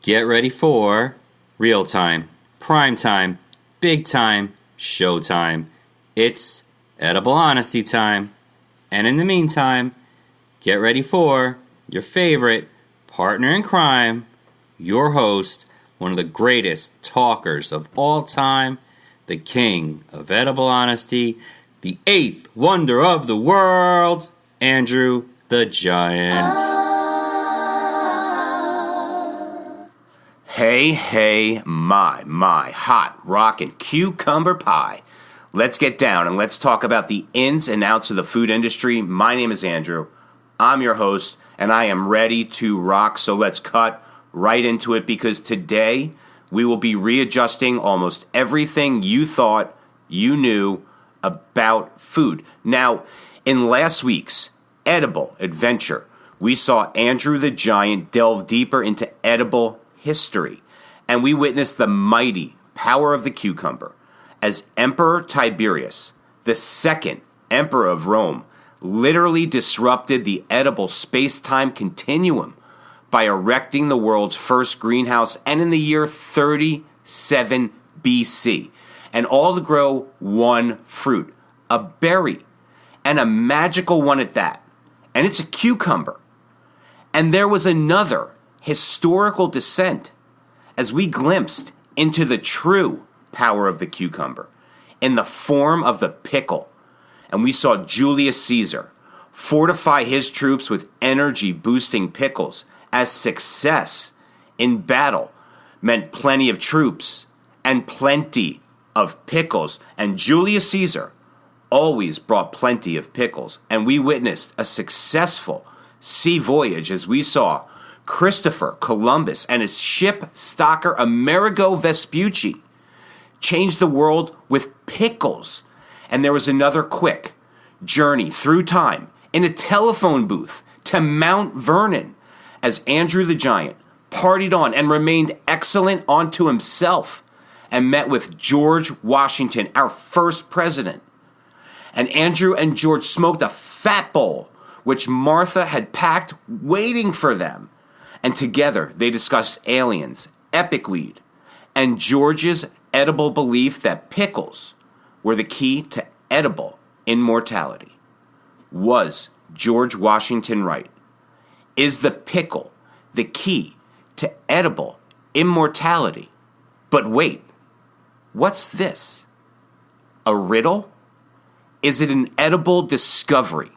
Get ready for real time, prime time, big time, show time. It's edible honesty time. And in the meantime, get ready for your favorite partner in crime, your host, one of the greatest talkers of all time, the king of edible honesty, the eighth wonder of the world, Andrew the Giant. Hey, my hot rockin' cucumber pie. Let's get down and let's talk about the ins and outs of the food industry. My name is Andrew. I'm your host, and I am ready to rock. So let's cut right into it because today we will be readjusting almost everything you thought you knew about food. Now, in last week's Edible Adventure, we saw Andrew the Giant delve deeper into edible history, and we witnessed the mighty power of the cucumber as Emperor Tiberius, the second emperor of Rome, literally disrupted the edible space-time continuum by erecting the world's first greenhouse, and in the year 37 BC, and all to grow one fruit, a berry, and a magical one at that, and it's a cucumber. And there was another historical descent as we glimpsed into the true power of the cucumber in the form of the pickle. And we saw Julius Caesar fortify his troops with energy-boosting pickles as success in battle meant plenty of troops and plenty of pickles. And Julius Caesar always brought plenty of pickles. And we witnessed a successful sea voyage as we saw Christopher Columbus and his ship stocker Amerigo Vespucci changed the world with pickles. And there was another quick journey through time in a telephone booth to Mount Vernon as Andrew the Giant partied on and remained excellent unto himself and met with George Washington, our first president. And Andrew and George smoked a fat bowl, which Martha had packed waiting for them. And together they discussed aliens, epic weed, and George's edible belief that pickles were the key to edible immortality. Was George Washington right? Is the pickle the key to edible immortality? But wait, what's this? A riddle? Is it an edible discovery?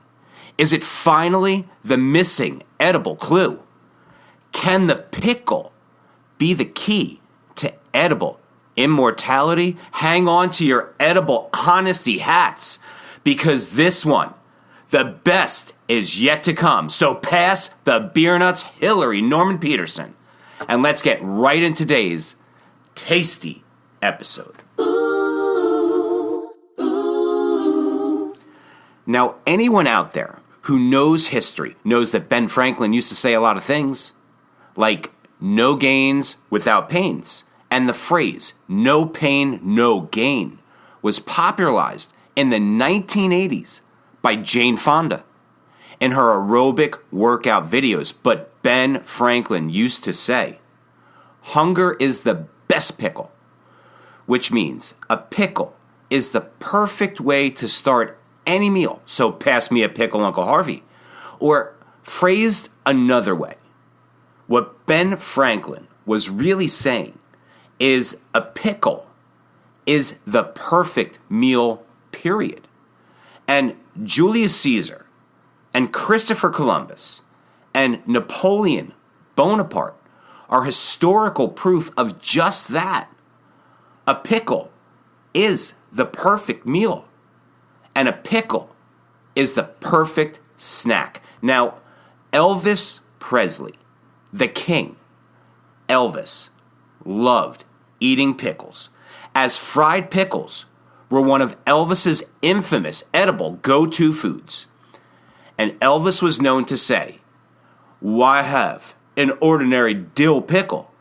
Is it finally the missing edible clue? Can the pickle be the key to edible immortality? Hang on to your edible honesty hats, because this one, the best, is yet to come. So pass the beer nuts, Hillary Norman Peterson, and let's get right into today's tasty episode. Now, anyone out there who knows history knows that Ben Franklin used to say a lot of things, like no gains without pains. And the phrase, no pain, no gain, was popularized in the 1980s by Jane Fonda in her aerobic workout videos. But Ben Franklin used to say, hunger is the best pickle, which means a pickle is the perfect way to start any meal. So pass me a pickle, Uncle Harvey. Or phrased another way, what Ben Franklin was really saying is a pickle is the perfect meal, period. And Julius Caesar and Christopher Columbus and Napoleon Bonaparte are historical proof of just that. A pickle is the perfect meal, and a pickle is the perfect snack. Now, Elvis Presley, the king, Elvis, loved eating pickles, as fried pickles were one of Elvis's infamous edible go-to foods. And Elvis was known to say, "Why have an ordinary dill pickle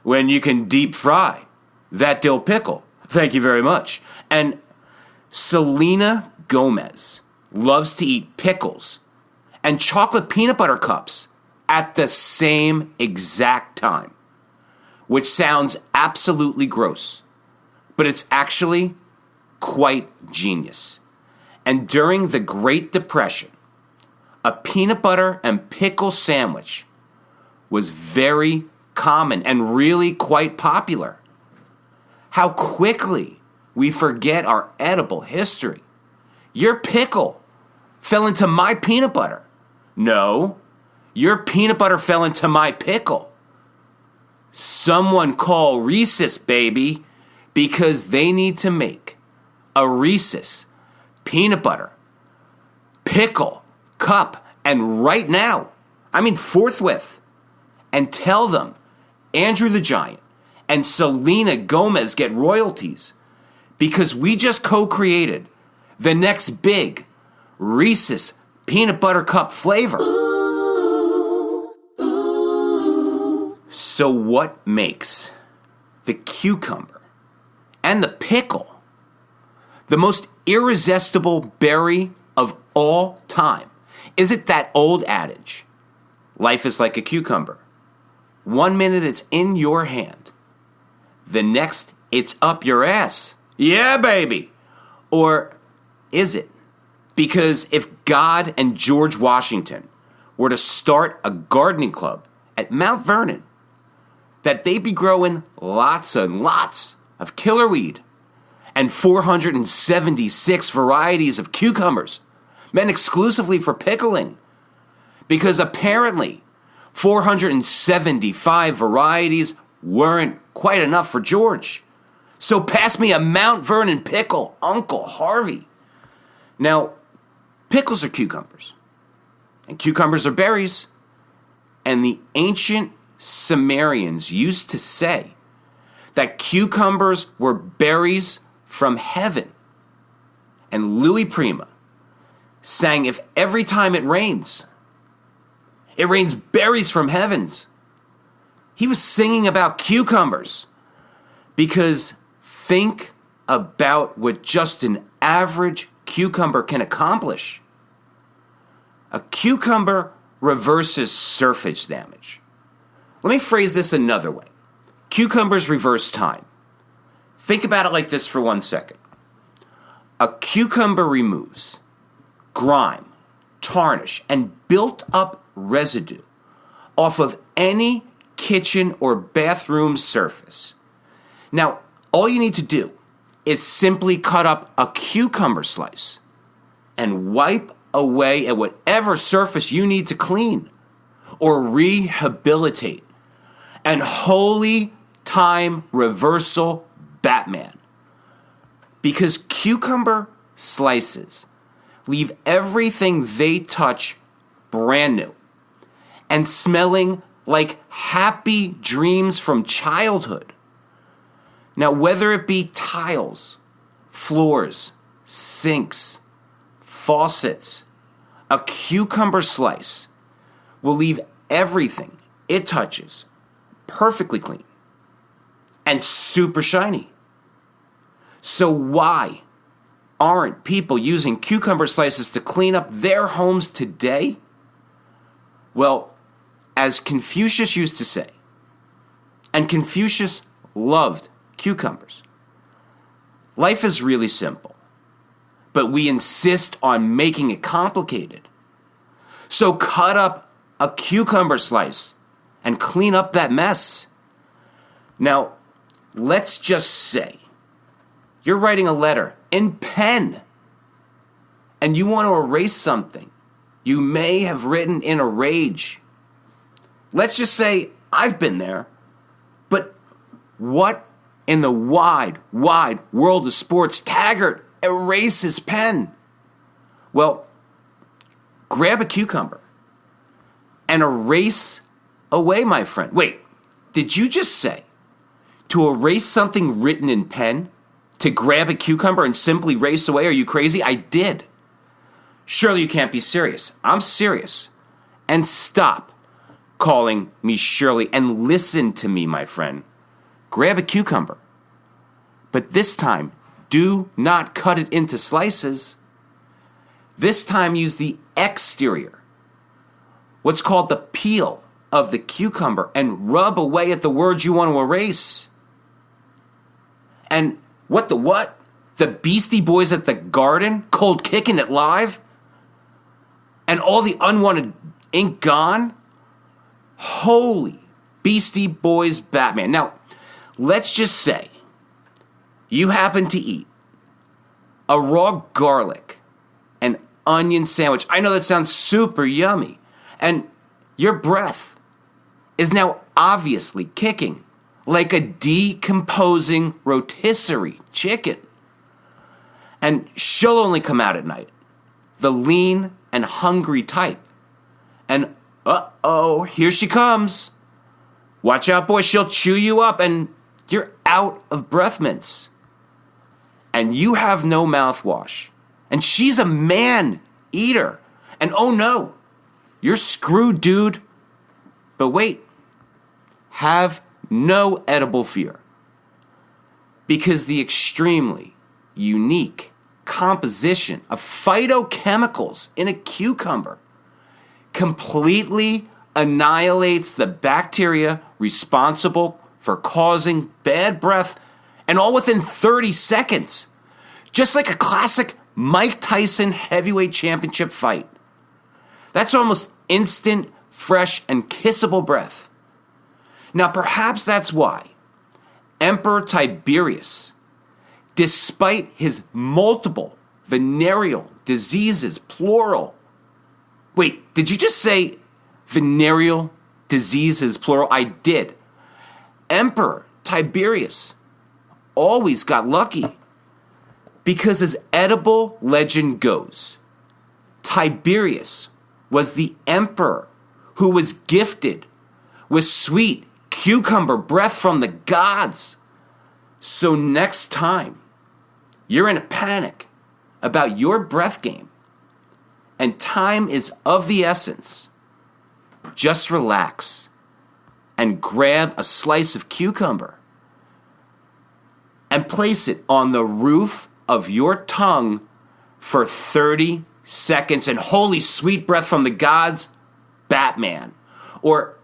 when you can deep fry that dill pickle? Thank you very much." And Selena Gomez loves to eat pickles and chocolate peanut butter cups at the same exact time. which sounds absolutely gross, but it's actually quite genius. And during the Great Depression, a peanut butter and pickle sandwich was very common and really quite popular. How quickly we forget our edible history. Your pickle fell into my peanut butter. No, your peanut butter fell into my pickle. Someone call Reese's, baby, because they need to make a Reese's peanut butter pickle cup, and right now, forthwith, and tell them Andrew the Giant and Selena Gomez get royalties because we just co-created the next big Reese's peanut butter cup flavor. So what makes the cucumber and the pickle the most irresistible berry of all time? Is it that old adage, life is like a cucumber? 1 minute it's in your hand, the next it's up your ass. Yeah, baby. Or is it? Because if God and George Washington were to start a gardening club at Mount Vernon, that they'd be growing lots and lots of killer weed and 476 varieties of cucumbers meant exclusively for pickling, because apparently 475 varieties weren't quite enough for George. So pass me a Mount Vernon pickle, Uncle Harvey. Now, pickles are cucumbers, and cucumbers are berries, and the ancient Sumerians used to say that cucumbers were berries from heaven. And Louis Prima sang, if every time it rains berries from heavens. He was singing about cucumbers, because think about what just an average cucumber can accomplish. A cucumber reverses surface damage. Let me phrase this another way. Cucumbers reverse time. Think about it like this for 1 second. A cucumber removes grime, tarnish, and built-up residue off of any kitchen or bathroom surface. Now, all you need to do is simply cut up a cucumber slice and wipe away at whatever surface you need to clean or rehabilitate. And holy time reversal Batman. Because cucumber slices leave everything they touch brand new and smelling like happy dreams from childhood. Now, whether it be tiles, floors, sinks, faucets, a cucumber slice will leave everything it touches perfectly clean and super shiny. So why aren't people using cucumber slices to clean up their homes today? Well, as Confucius used to say, and Confucius loved cucumbers, life is really simple, but we insist on making it complicated. So cut up a cucumber slice and clean up that mess. Now, let's just say you're writing a letter in pen and you want to erase something you may have written in a rage. Let's just say I've been there, but what in the wide, wide world of sports Taggart erases pen? Well, grab a cucumber and erase away, my friend. Wait, did you just say to erase something written in pen, to grab a cucumber and simply erase away? Are you crazy? I did. Surely you can't be serious. I'm serious. And stop calling me Shirley and listen to me, my friend. Grab a cucumber. But this time, do not cut it into slices. This time, use the exterior, what's called the peel of the cucumber and rub away at the words you want to erase. And what? The Beastie Boys at the Garden, cold kicking it live? And all the unwanted ink gone? Holy Beastie Boys Batman. Now, let's just say you happen to eat a raw garlic and onion sandwich. I know that sounds super yummy. And your breath is now obviously kicking like a decomposing rotisserie chicken. And she'll only come out at night, the lean and hungry type. And uh-oh, here she comes. Watch out, boy, she'll chew you up and you're out of breath mints. And you have no mouthwash. And she's a man eater. And oh no, you're screwed, dude. But wait, have no edible fear. Because the extremely unique composition of phytochemicals in a cucumber completely annihilates the bacteria responsible for causing bad breath, and all within 30 seconds. Just like a classic Mike Tyson heavyweight championship fight. That's almost instant, fresh, and kissable breath. Now, perhaps that's why Emperor Tiberius, despite his multiple venereal diseases, plural. Wait, did you just say venereal diseases, plural? I did. Emperor Tiberius always got lucky because, as edible legend goes, Tiberius was the emperor who was gifted with sweet cucumber breath from the gods. So next time you're in a panic about your breath game and time is of the essence, just relax and grab a slice of cucumber and place it on the roof of your tongue for 30 seconds. And holy sweet breath from the gods, Batman. Or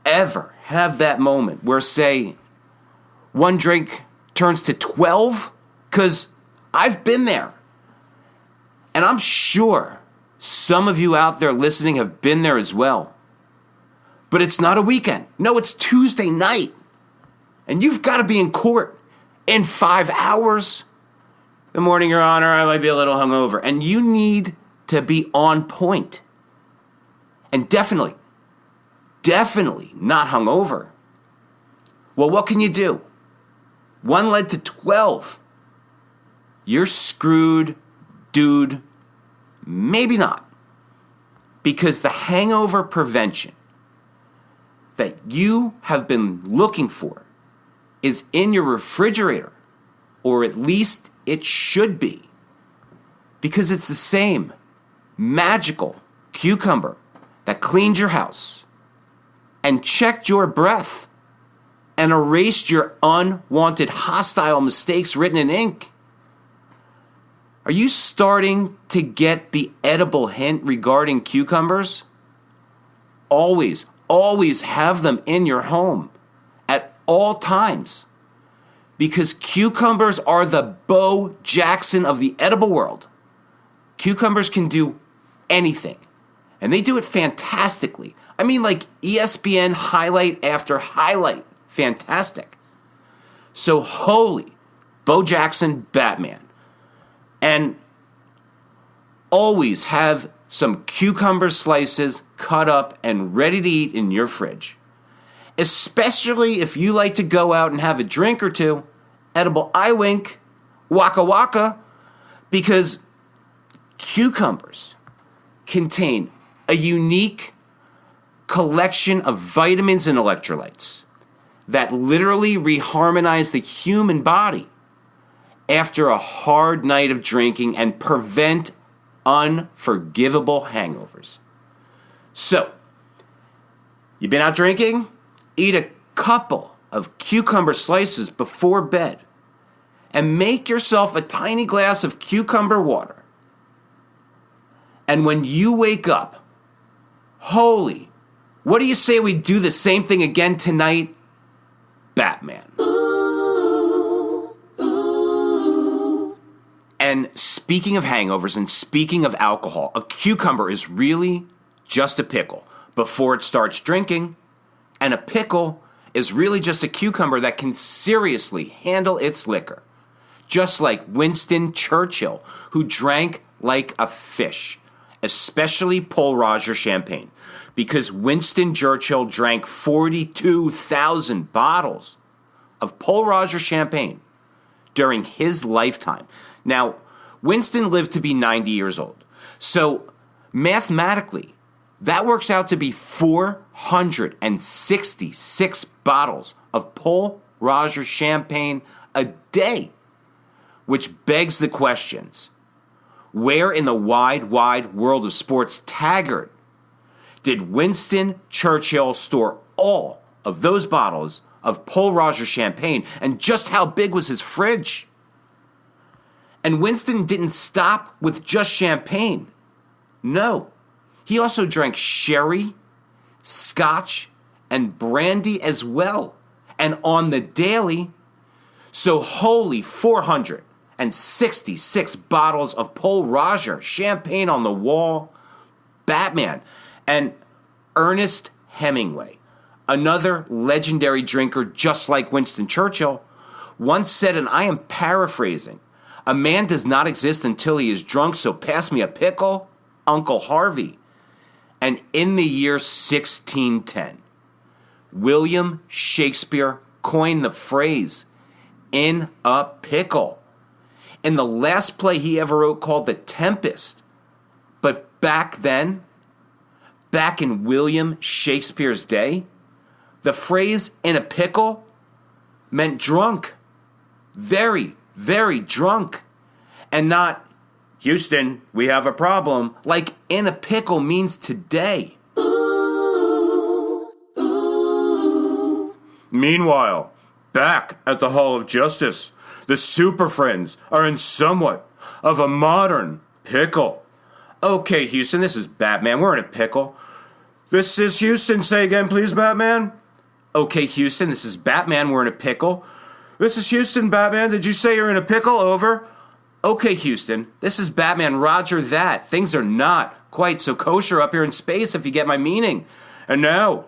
ever have that moment where, say, one drink turns to 12? Because I've been there. And I'm sure some of you out there listening have been there as well. But it's not a weekend. No, it's Tuesday night. And you've got to be in court in 5 hours. Good morning, Your Honor. I might be a little hungover. And you need to be on point. And definitely not hungover. Well, what can you do? One led to 12. You're screwed, dude. Maybe not. Because the hangover prevention that you have been looking for is in your refrigerator, or at least it should be. Because it's the same magical cucumber that cleaned your house and checked your breath and erased your unwanted hostile mistakes written in ink. Are you starting to get the edible hint regarding cucumbers? Always have them in your home at all times. Because cucumbers are the Bo Jackson of the edible world. Cucumbers can do anything. And they do it fantastically. I mean, like ESPN highlight after highlight. Fantastic. So holy Bo Jackson Batman. And always have some cucumber slices cut up and ready to eat in your fridge. Especially if you like to go out and have a drink or two, edible eye wink, waka waka, because cucumbers contain a unique collection of vitamins and electrolytes that literally reharmonize the human body after a hard night of drinking and prevent unforgivable hangovers. So, you've been out drinking? Eat a couple of cucumber slices before bed and make yourself a tiny glass of cucumber water. And when you wake up, holy What do you say we do the same thing again tonight? Batman. And speaking of hangovers and speaking of alcohol, a cucumber is really just a pickle before it starts drinking. And a pickle is really just a cucumber that can seriously handle its liquor. Just like Winston Churchill, who drank like a fish, especially Pol Roger champagne, because Winston Churchill drank 42,000 bottles of Pol Roger champagne during his lifetime. Now, Winston lived to be 90 years old. So, mathematically, that works out to be 466 bottles of Pol Roger champagne a day, which begs the questions. Where in the wide, wide world of sports taggart did Winston Churchill store all of those bottles of Pol Roger champagne, and just how big was his fridge? And Winston didn't stop with just champagne. No, he also drank sherry, scotch, and brandy as well, and on the daily. So holy 466 bottles of Pol Roger champagne on the wall. Batman. And Ernest Hemingway, another legendary drinker just like Winston Churchill, once said, and I am paraphrasing, "A man does not exist until he is drunk, so pass me a pickle, Uncle Harvey." And in the year 1610, William Shakespeare coined the phrase, "in a pickle," in the last play he ever wrote called The Tempest. But back then, back in William Shakespeare's day, the phrase "in a pickle" meant drunk. Very, very drunk. And not, "Houston, we have a problem," like "in a pickle" means today. Meanwhile, back at the Hall of Justice, the Super Friends are in somewhat of a modern pickle. Okay, Houston, this is Batman. We're in a pickle. This is Houston. Say again, please, Batman. Okay, Houston, this is Batman. We're in a pickle. This is Houston, Batman. Did you say you're in a pickle? Over. Okay, Houston, this is Batman. Roger that. Things are not quite so kosher up here in space, if you get my meaning. And now,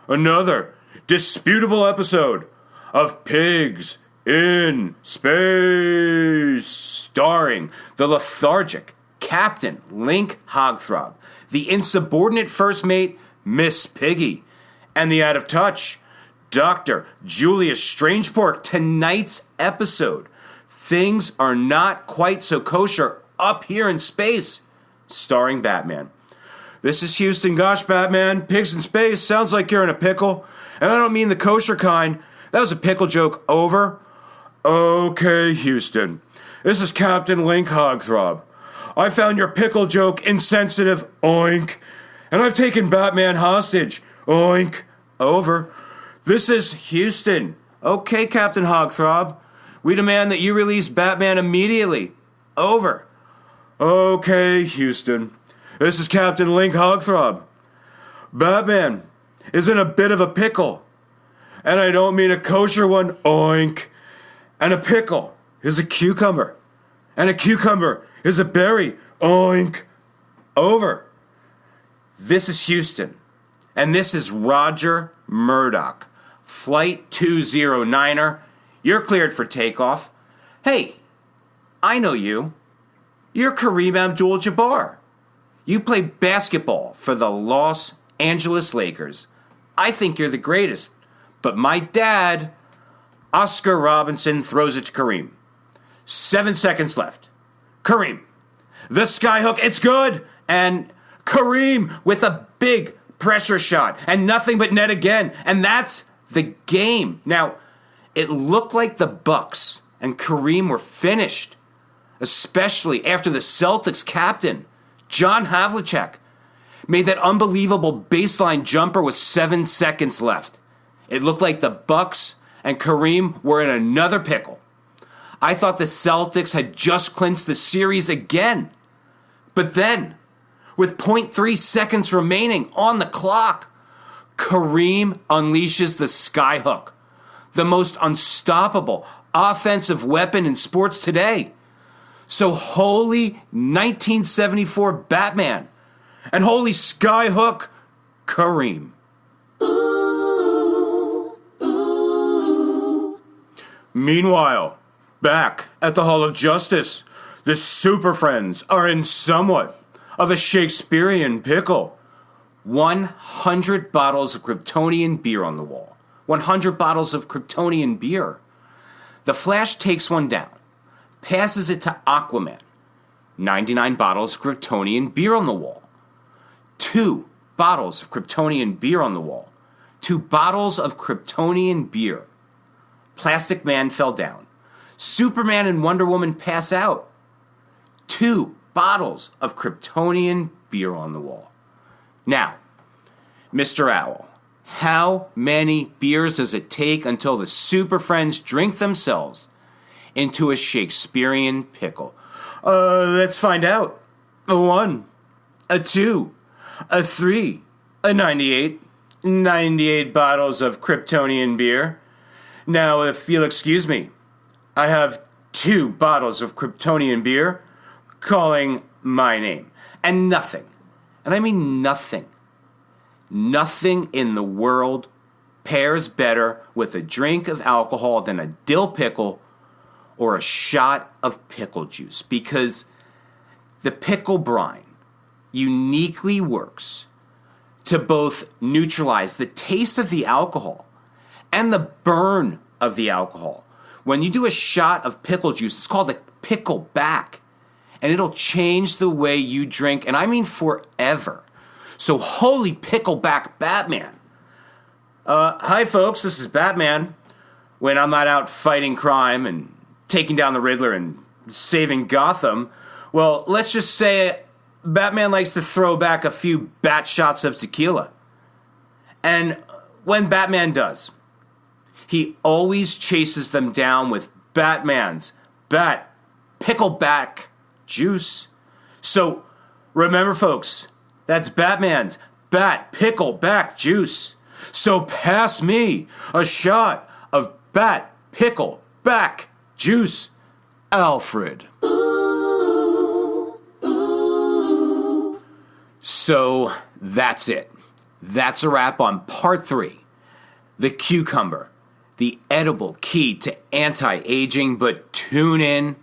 another disputable episode of Pigs in Space, starring the lethargic Captain Link Hogthrob, the insubordinate first mate Miss Piggy, and the out of touch Dr. Julius Strangepork. Tonight's episode, Things Are Not Quite So Kosher Up Here in Space, starring Batman. This is Houston. Gosh, Batman, Pigs in Space sounds like you're in a pickle. And I don't mean the kosher kind. That was a pickle joke. Over. Okay, Houston. This is Captain Link Hogthrob. I found your pickle joke insensitive. Oink. And I've taken Batman hostage. Oink. Over. This is Houston. Okay, Captain Hogthrob. We demand that you release Batman immediately. Over. Okay, Houston. This is Captain Link Hogthrob. Batman is in a bit of a pickle. And I don't mean a kosher one. Oink. And a pickle is a cucumber. And a cucumber is a berry. Oink. Over. This is Houston. And this is Roger Murdoch. Flight 209er. You're cleared for takeoff. Hey, I know you. You're Kareem Abdul-Jabbar. You play basketball for the Los Angeles Lakers. I think you're the greatest. But my dad, Oscar Robinson, throws it to Kareem. 7 seconds left. Kareem, the skyhook, it's good. And Kareem with a big pressure shot. And nothing but net again. And that's the game. Now, it looked like the Bucks and Kareem were finished. Especially after the Celtics captain, John Havlicek, made that unbelievable baseline jumper with 7 seconds left. It looked like the Bucks and Kareem were in another pickle. I thought the Celtics had just clinched the series again. But then, with 0.3 seconds remaining on the clock, Kareem unleashes the skyhook, the most unstoppable offensive weapon in sports today. So holy 1974 Batman and holy skyhook Kareem. Meanwhile, back at the Hall of Justice, the Super Friends are in somewhat of a Shakespearean pickle. 100 bottles of Kryptonian beer on the wall. 100 bottles of Kryptonian beer. The Flash takes one down, passes it to Aquaman. 99 bottles of Kryptonian beer on the wall. 2 bottles of Kryptonian beer on the wall. 2 bottles of Kryptonian beer. Plastic Man fell down. Superman and Wonder Woman pass out. 2 bottles of Kryptonian beer on the wall. Now, Mr. Owl, how many beers does it take until the Super Friends drink themselves into a Shakespearean pickle? Let's find out. A 1, a 2, a 3, a 98. 98 bottles of Kryptonian beer. Now, if you'll excuse me, I have 2 bottles of Kryptonian beer calling my name. And nothing, and I mean nothing in the world pairs better with a drink of alcohol than a dill pickle or a shot of pickle juice, because the pickle brine uniquely works to both neutralize the taste of the alcohol and the burn of the alcohol. When you do a shot of pickle juice, it's called a pickle back, and it'll change the way you drink, and I mean forever. So holy pickleback Batman. Hi folks, this is Batman. When I'm not out fighting crime and taking down the Riddler and saving Gotham, well, let's just say Batman likes to throw back a few bat shots of tequila. And when Batman does, he always chases them down with Batman's Bat Pickleback juice. So remember, folks, that's Batman's Bat Pickleback juice. So pass me a shot of Bat Pickleback juice, Alfred. So that's it. That's a wrap on part 3. The cucumber, the edible key to anti-aging. But tune in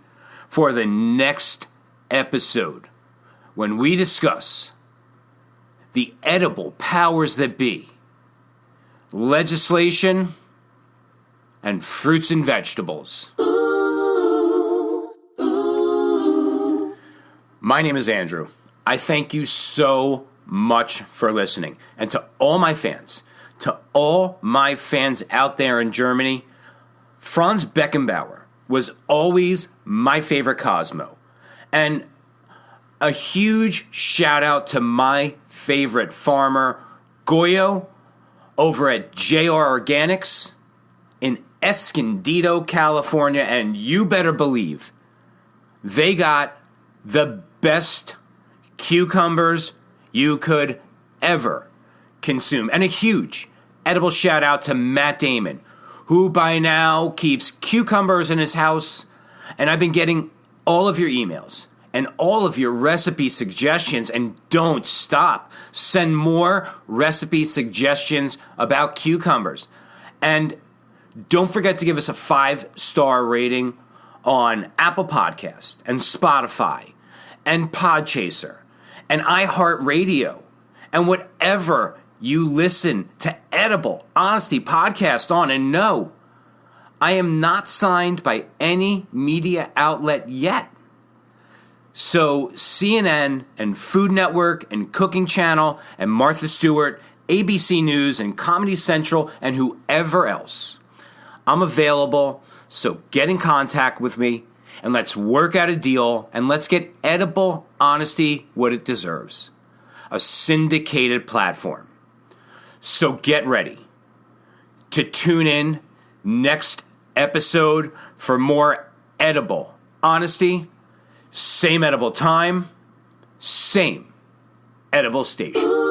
for the next episode when we discuss the edible powers that be, legislation, and fruits and vegetables. My name is Andrew. I thank you so much for listening. And to all my fans out there in Germany, Franz Beckenbauer was always my favorite Cosmo. And a huge shout out to my favorite farmer, Goyo, over at JR Organics in Escondido, California. And you better believe they got the best cucumbers you could ever consume. And a huge edible shout out to Matt Damon, who by now keeps cucumbers in his house. And I've been getting all of your emails and all of your recipe suggestions, and don't stop. Send more recipe suggestions about cucumbers. And don't forget to give us a 5-star rating on Apple Podcasts and Spotify and Podchaser and iHeartRadio and whatever you listen to Edible Honesty Podcast on. And no, I am not signed by any media outlet yet. So CNN and Food Network and Cooking Channel and Martha Stewart, ABC News and Comedy Central and whoever else, I'm available. So get in contact with me and let's work out a deal and let's get Edible Honesty what it deserves. A syndicated platform. So get ready to tune in next episode for more Edible Honesty. Same edible time, same edible station.